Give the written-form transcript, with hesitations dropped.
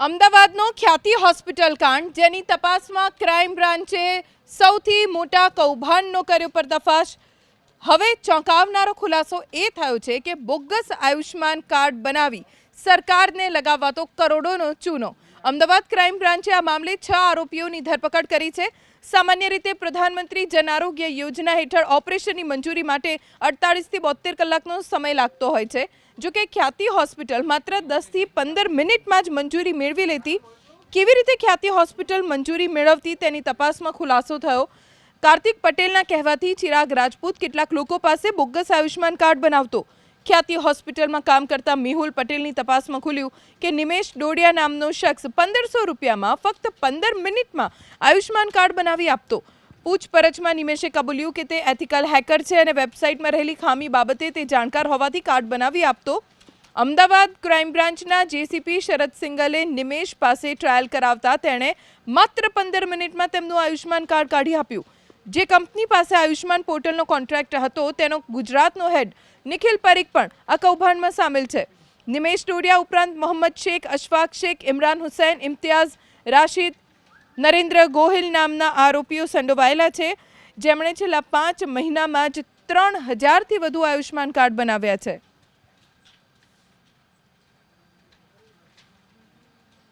અમદાવાદનો ખ્યાતિ હોસ્પિટલ કાંડ જેની તપાસમાં ક્રાઇમ બ્રાન્ચે સૌથી મોટા કૌભાંડનો કર્યો પર્દાફાશ। હવે ચોંકાવનારો ખુલાસો એ થયો છે કે બોગસ આયુષ્માન કાર્ડ બનાવી સરકારને લગાવવાતો કરોડોનો ચૂનો। અમદાવાદ ક્રાઇમ બ્રાન્ચે આ મામલે 6 આરોપીઓની ધરપકડ કરી છે। સામાન્ય રીતે પ્રધાનમંત્રી જન આરોગ્ય યોજના હેઠળ ઓપરેશનની મંજૂરી માટે 48 થી 72 કલાકનો સમય લાગતો હોય છે। જો કે ખ્યાતિ હોસ્પિટલ માત્ર 10 થી 15 મિનિટમાં જ મંજૂરી મેળવી લેતી। કેવી રીતે ખ્યાતિ હોસ્પિટલ મંજૂરી મેળવતી તેની તપાસમાં ખુલાસો થયો। કાર્તિક પટેલના કહેવાથી ચિરાગ રાજપૂત કેટલાક લોકો પાસે બોગસ આયુષ્માન કાર્ડ બનાવતો। ખ્યાતિ હોસ્પિટલમાં કામ કરતા મેહુલ પટેલની તપાસમાં ખુલ્યું કે નિમેશ ડોડિયા નામનો શખ્સ 1500 રૂપિયામાં ફક્ત 15 મિનિટમાં આયુષ્માન કાર્ડ બનાવી આપતો। પૂછપરછમાં નિમેશે કબૂલ્યું કે તે એથિકલ હેકર છે અને વેબસાઇટમાં રહેલી ખામી બાબતે તે જાણકાર હોવાથી કાર્ડ બનાવી આપતો। અમદાવાદ ક્રાઇમ બ્રાન્ચના જેસીપી શરદ સિંગલે નિમેશ પાસે ટ્રાયલ કરાવતા તેણે માત્ર 15 મિનિટમાં તેમનું આયુષ્માન કાર્ડ કાઢી આપ્યું। જે કંપની પાસે આયુષ્માન પોર્ટલનો કોન્ટ્રાક્ટ હતો તેનો ગુજરાતનો હેડ નિખિલ પરીખ પણ આ કૌભાંડમાં સામેલ છે। નિમેશ ડોડિયા ઉપરાંત મોહમ્મદ શેખ, અશફાક શેખ, ઇમરાન હુસૈન, ઇમ્તિયાઝ, રાશિદ, નરેન્દ્ર ગોહિલ નામના આરોપીઓ સંડોવાયેલા છે, જેમણે છેલ્લા 5 મહિનામાં જ 3000થી વધુ આયુષ્માન કાર્ડ બનાવ્યા છે।